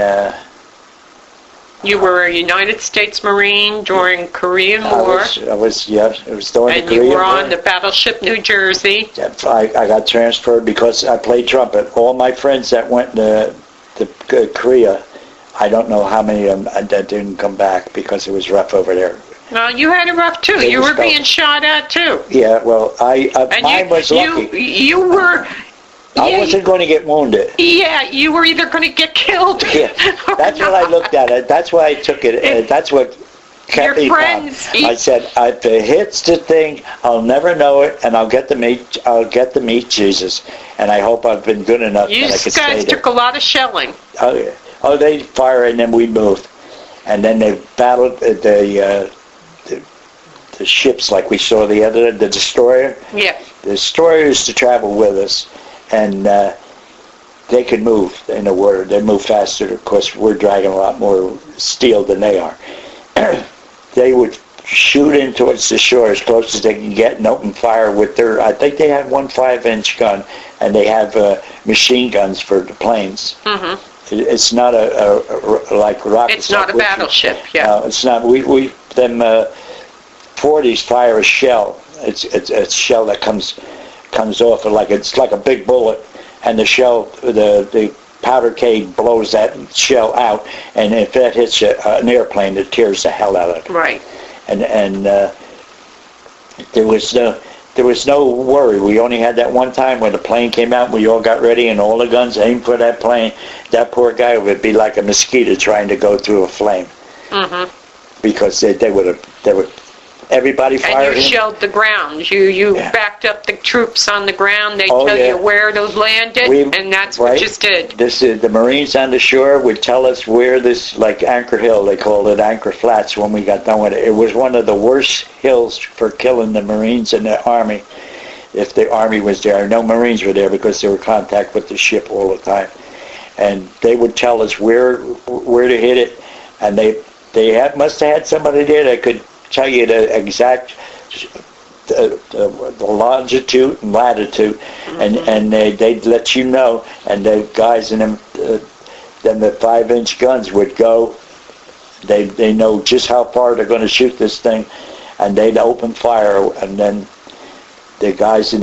you were a United States Marine during Korean War. I was it was during the Korean War. And you were on the Battleship New Jersey. I got transferred because I played trumpet. All my friends that went to Korea, I don't know how many of them that didn't come back because it was rough over there. Well, you had it rough too. You were being shot at too. Yeah, well, mine was lucky. You were... I wasn't going to get wounded. Yeah, you were either going to get killed. Yeah, that's what I looked at it. That's why I took it. That's what kept me calm. I said, if it hits the thing, I'll never know it, and I'll get to meet Jesus. And I hope I've been good enough that I could stay there. You guys took a lot of shelling. Oh, yeah. Oh, they fire and then we moved, and then they battled the ships like we saw the destroyer. Yeah. The destroyer used to travel with us. And they could move in the water. They move faster. Of course, we're dragging a lot more steel than they are. They would shoot in towards the shore as close as they can get and open fire with their, I think they have 1 5-inch gun, and they have machine guns for the planes. Mm-hmm. It's not like rockets. It's not a battleship, yeah. No, it's not. Them 40s fire a shell. It's a shell that comes off it's like a big bullet, and the shell, the powder keg blows that shell out, and if that hits an airplane, it tears the hell out of it. Right. And there was no worry. We only had that one time when the plane came out, and we all got ready, and all the guns aimed for that plane. That poor guy would be like a mosquito trying to go through a flame. Mm-hmm. Because they would everybody fired. And you shelled the ground. You backed up the troops on the ground. They tell you where those landed, and that's what you did. The Marines on the shore would tell us where this, like Anchor Hill, they called it Anchor Flats when we got done with it. It was one of the worst hills for killing the Marines and the Army. If the Army was there, no Marines were there because they were in contact with the ship all the time. And they would tell us where to hit it, and they must have had somebody there that could tell you the exact the longitude and latitude, mm-hmm. and they'd let you know, and the guys in them, then the 5-inch guns would go. They know just how far they're going to shoot this thing, and they'd open fire, and then the guys in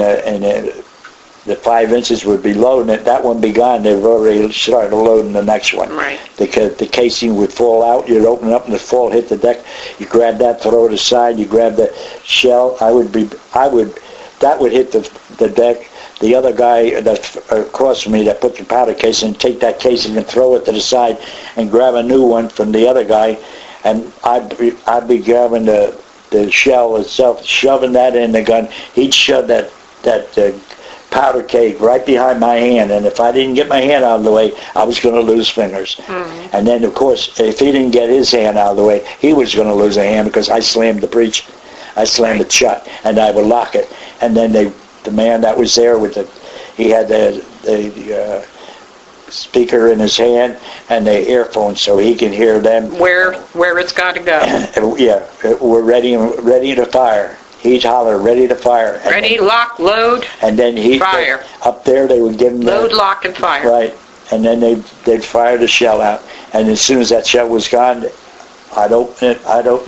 the 5 inches would be loading it. That one be gone. They've already started loading the next one. Right. The casing would fall out. You'd open it up and the fall hit the deck. You grab that, throw it aside. You grab the shell. That would hit the deck. The other guy that's across from me that put the powder case in, take that casing and throw it to the side and grab a new one from the other guy. And I'd be grabbing the shell itself, shoving that in the gun. He'd shove that powder keg right behind my hand, and if I didn't get my hand out of the way, I was going to lose fingers. Mm-hmm. And then, of course, if he didn't get his hand out of the way, he was going to lose a hand because I slammed the breech. I slammed it shut, and I would lock it. And then the man that was there with he had the speaker in his hand and the earphones so he can hear them. Where it's got to go. Yeah, we're ready to fire. He'd holler, ready to fire. And ready, lock, load, and then fire. Up there they would give him load, lock, and fire. Right, and then they'd fire the shell out. And as soon as that shell was gone, I'd open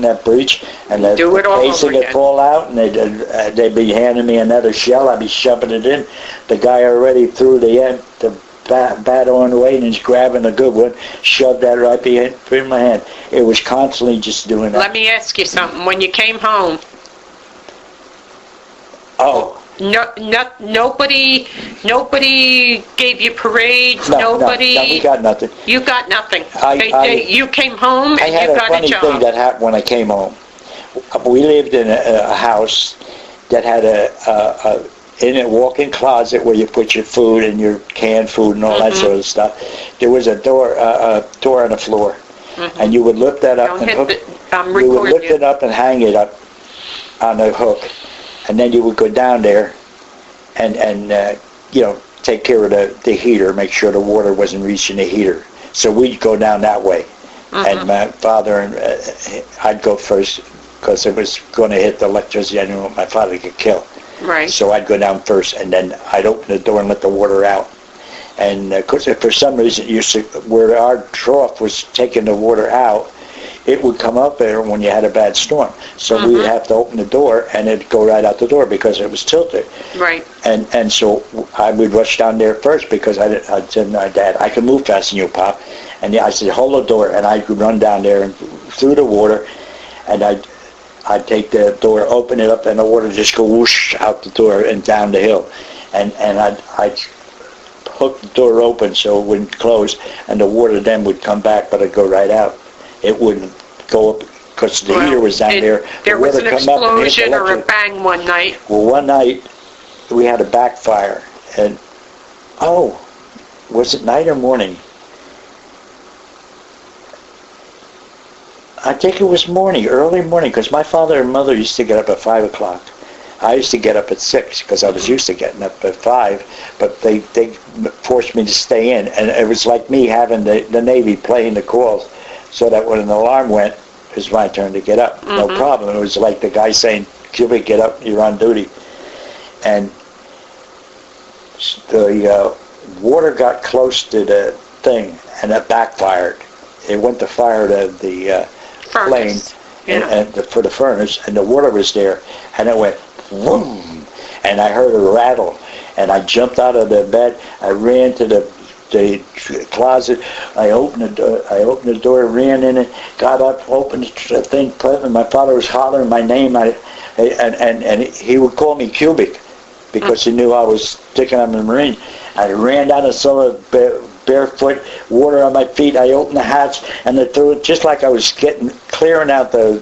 that breech, and the casing would fall out, and they'd be handing me another shell. I'd be shoving it in. The guy already threw the bat on the way, and he's grabbing a good one, shoved that right in my hand. It was constantly just doing that. Let me ask you something. When you came home, nobody gave you parades. No, we got nothing. You got nothing. You came home and you got a job. I had a funny thing that happened when I came home. We lived in a house that had a walk-in closet where you put your food and your canned food and all that sort of stuff. There was a door on the floor, and you would lift that up you would lift it up and hang it up on a hook. And then you would go down there and take care of the heater, make sure the water wasn't reaching the heater. So we'd go down that way. And my father and I'd go first because it was going to hit the electricity. I didn't want my father to get killed. Right. So I'd go down first, and then I'd open the door and let the water out. And because for some reason, where our trough was taking the water out, it would come up there when you had a bad storm. So we'd have to open the door, and it'd go right out the door because it was tilted. Right. And so I would rush down there first because I said to my dad, I can move faster than you, Pop. And I said, hold the door, and I could run down there and through the water, and I'd take the door, open it up, and the water just go whoosh out the door and down the hill. And I'd hook the door open so it wouldn't close, and the water then would come back, but it'd go right out. It wouldn't go up because the heater was down there. There was an explosion or a bang one night. Well, one night we had a backfire, and was it night or morning? I think it was morning, early morning, because my father and mother used to get up at 5 o'clock. I used to get up at 6 because I was used to getting up at 5, but they forced me to stay in, and it was like me having the Navy playing the calls. So that when an alarm went, it was my turn to get up. No problem. It was like the guy saying, Kubik, get up, you're on duty. And the water got close to the thing, and it backfired. It went to fire the flame for the furnace, and the water was there, and it went boom, and I heard a rattle, and I jumped out of the bed. I ran to the closet. I opened the door, ran in it, got up, opened the thing, and my father was hollering my name. And he would call me Kubik because he knew I was sticking on the Marine. I ran down the cellar barefoot, water on my feet. I opened the hatch and I threw it just like I was clearing out the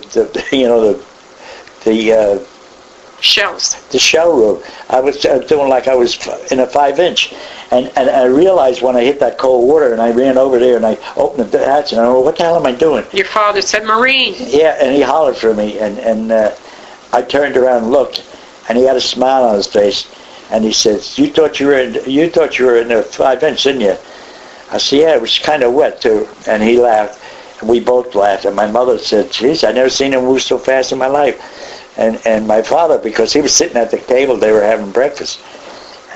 shells. The shell room. I was doing like I was in a 5-inch. And I realized when I hit that cold water, and I ran over there and I opened the hatch, and I went, what the hell am I doing? Your father said, Marine. Yeah, and he hollered for me, and I turned around and looked, and he had a smile on his face, and he says, you thought you were in a 5-inch, didn't you? I said, yeah, it was kind of wet too. And he laughed, and we both laughed, and my mother said, geez, I never seen him move so fast in my life. And my father, because he was sitting at the table, they were having breakfast.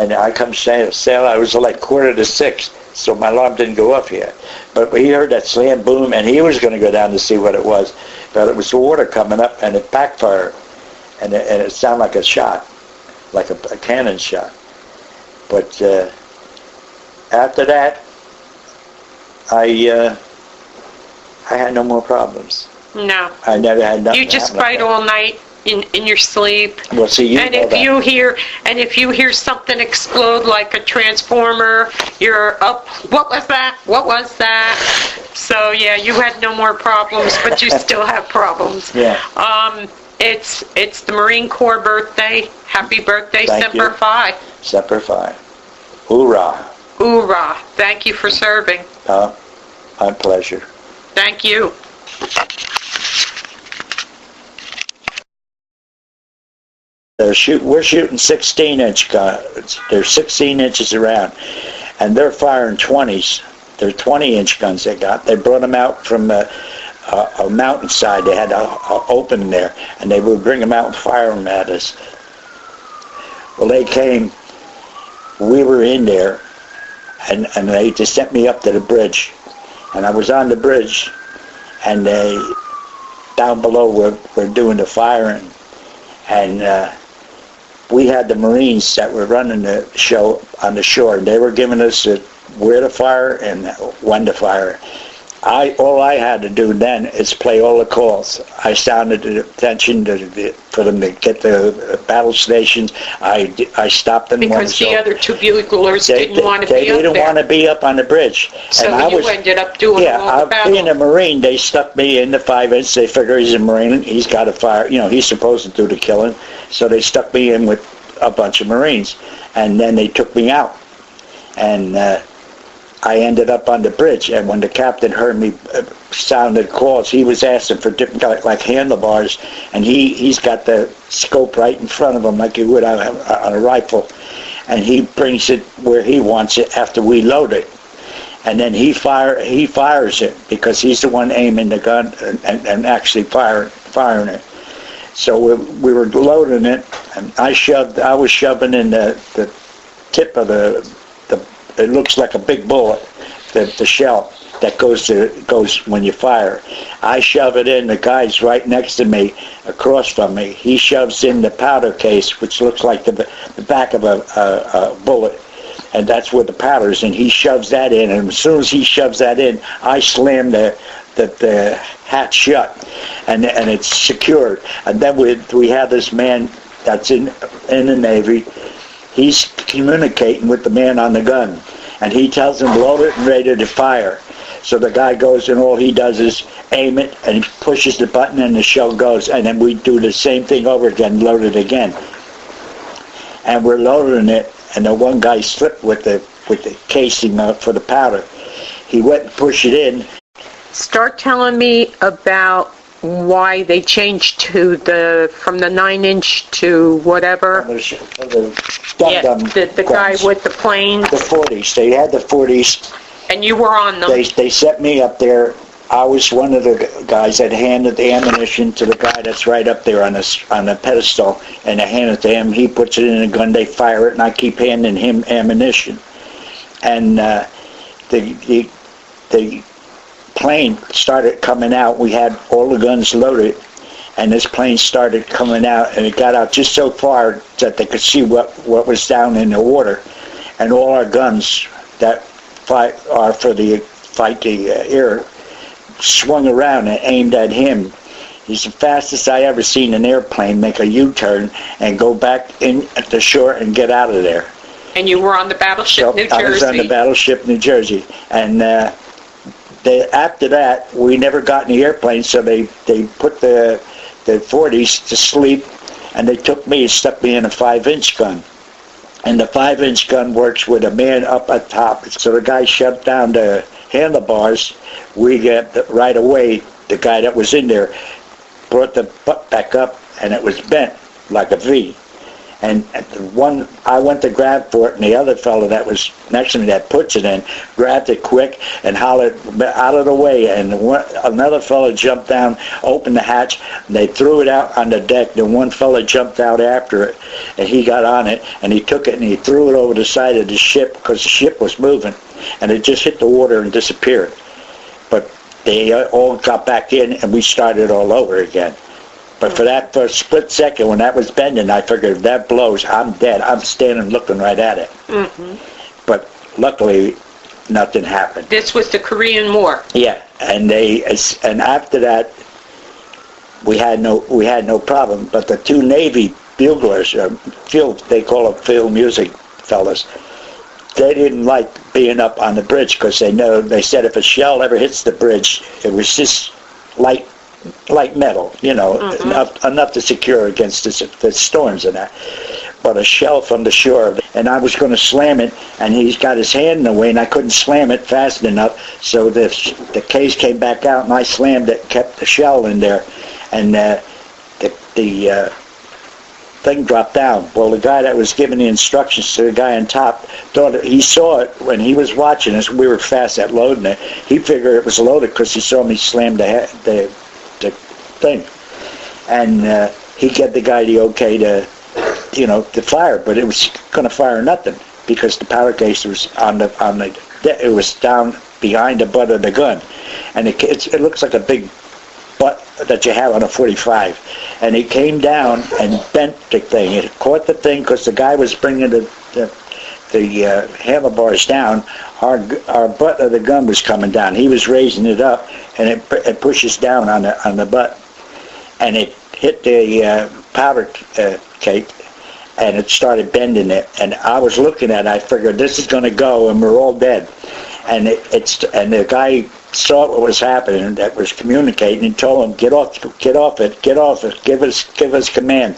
And I come saying, I was like 5:45, so my alarm didn't go off yet. But he heard that slam boom, and he was going to go down to see what it was. But it was the water coming up, and it backfired. And it sounded like a shot, like a cannon shot. But after that, I had no more problems. No. I never had nothing. You just fight all night in your sleep. Well, see, if you hear something explode like a transformer, you're up. What was that? What was that? So yeah, you had no more problems, but you still have problems. Yeah. It's the Marine Corps birthday. Happy birthday, Thank Semper you. Fi. Semper Fi. Hoorah. Hoorah. Thank you for serving. My pleasure. Thank you. we're shooting 16-inch guns. They're 16 inches around, and they're firing 20s. They're 20-inch guns they got. They brought them out from a mountainside. They had an opening there, and they would bring them out and fire them at us. Well, they came. We were in there, and they just sent me up to the bridge, and I was on the bridge, and they down below were doing the firing, and we had the Marines that were running the show on the shore, and they were giving us where to fire and when to fire. All I had to do then is play all the calls. I sounded the attention for them to get the battle stations. I stopped them. Because the other two buglers didn't want to be up there. They didn't want to be up on the bridge. So and you ended up doing all the battle. Being a Marine, they stuck me in the 5-inch. They figure he's a Marine. He's got to fire. You know, he's supposed to do the killing. So they stuck me in with a bunch of Marines. And then they took me out. And I ended up on the bridge, and when the captain heard me sounded calls, he was asking for different, like handlebars, and he's got the scope right in front of him like you would on a rifle, and he brings it where he wants it after we load it, and then he fires it because he's the one aiming the gun and actually firing it. So we were loading it, and I was shoving in the tip of it looks like a big bullet, the shell that goes when you fire. I shove it in, the guy's right next to me, across from me. He shoves in the powder case, which looks like the back of a bullet, and that's where the powder's in. He shoves that in, and as soon as he shoves that in, I slam the hatch shut, and it's secured. And then we have this man that's in the Navy. He's communicating with the man on the gun, and he tells him load it and ready to fire. So the guy goes, and all he does is aim it, and he pushes the button, and the shell goes. And then we do the same thing over again, load it again. And we're loading it, and the one guy slipped with the casing for the powder. He went and pushed it in. Start telling me about why they changed from the 9-inch to whatever. The guy with the planes. The 40s. They had the 40s. And you were on them. They set me up there. I was one of the guys that handed the ammunition to the guy that's right up there on the pedestal, and I hand it to him. He puts it in a gun. They fire it, and I keep handing him ammunition. And the plane started coming out. We had all the guns loaded, and this plane started coming out, and it got out just so far that they could see what was down in the water, and all our guns that are for the fight the air swung around and aimed at him. He's the fastest I ever seen an airplane make a U-turn and go back in at the shore and get out of there. And you were on the Battleship New Jersey. I was on the Battleship New Jersey, and after that, we never got in the airplane, so they put the 40s to sleep, and they took me and stuck me in a 5-inch gun. And the 5-inch gun works with a man up at top. So the guy shoved down the handlebars. We get right away, the guy that was in there brought the butt back up, and it was bent like a V. And I went to grab for it, and the other fellow that was next to me that puts it in grabbed it quick and hollered out of the way. And another fellow jumped down, opened the hatch, and they threw it out on the deck. Then one fellow jumped out after it, and he got on it, and he took it and he threw it over the side of the ship because the ship was moving, and it just hit the water and disappeared. But they all got back in, and we started all over again. But for that first split second, when that was bending, I figured if that blows, I'm dead. I'm standing looking right at it. Mm-hmm. But luckily, nothing happened. This was the Korean War. Yeah, and after that, we had no problem. But the two Navy buglers, they call them field music fellas, they didn't like being up on the bridge because they said if a shell ever hits the bridge, it was just light metal, mm-hmm. enough to secure against the storms and that. But a shell from the shore, and I was going to slam it, and he's got his hand in the way, and I couldn't slam it fast enough, so the case came back out, and I slammed it, kept the shell in there, and the thing dropped down. Well, the guy that was giving the instructions to the guy on top thought he saw it when he was watching us. We were fast at loading it. He figured it was loaded because he saw me slam the thing, and he gave the guy the okay to fire, but it was going to fire nothing because the powder case was it was down behind the butt of the gun, and it looks like a big butt that you have on a 45, and it came down and bent the thing. It caught the thing because the guy was bringing the handlebars down. Our butt of the gun was coming down. He was raising it up, and it pushes down on the butt, and it hit the powder cake, and it started bending it. And I was looking at it. I figured this is going to go, and we're all dead. And and the guy saw what was happening, that was communicating, and told him, get off it, give us command.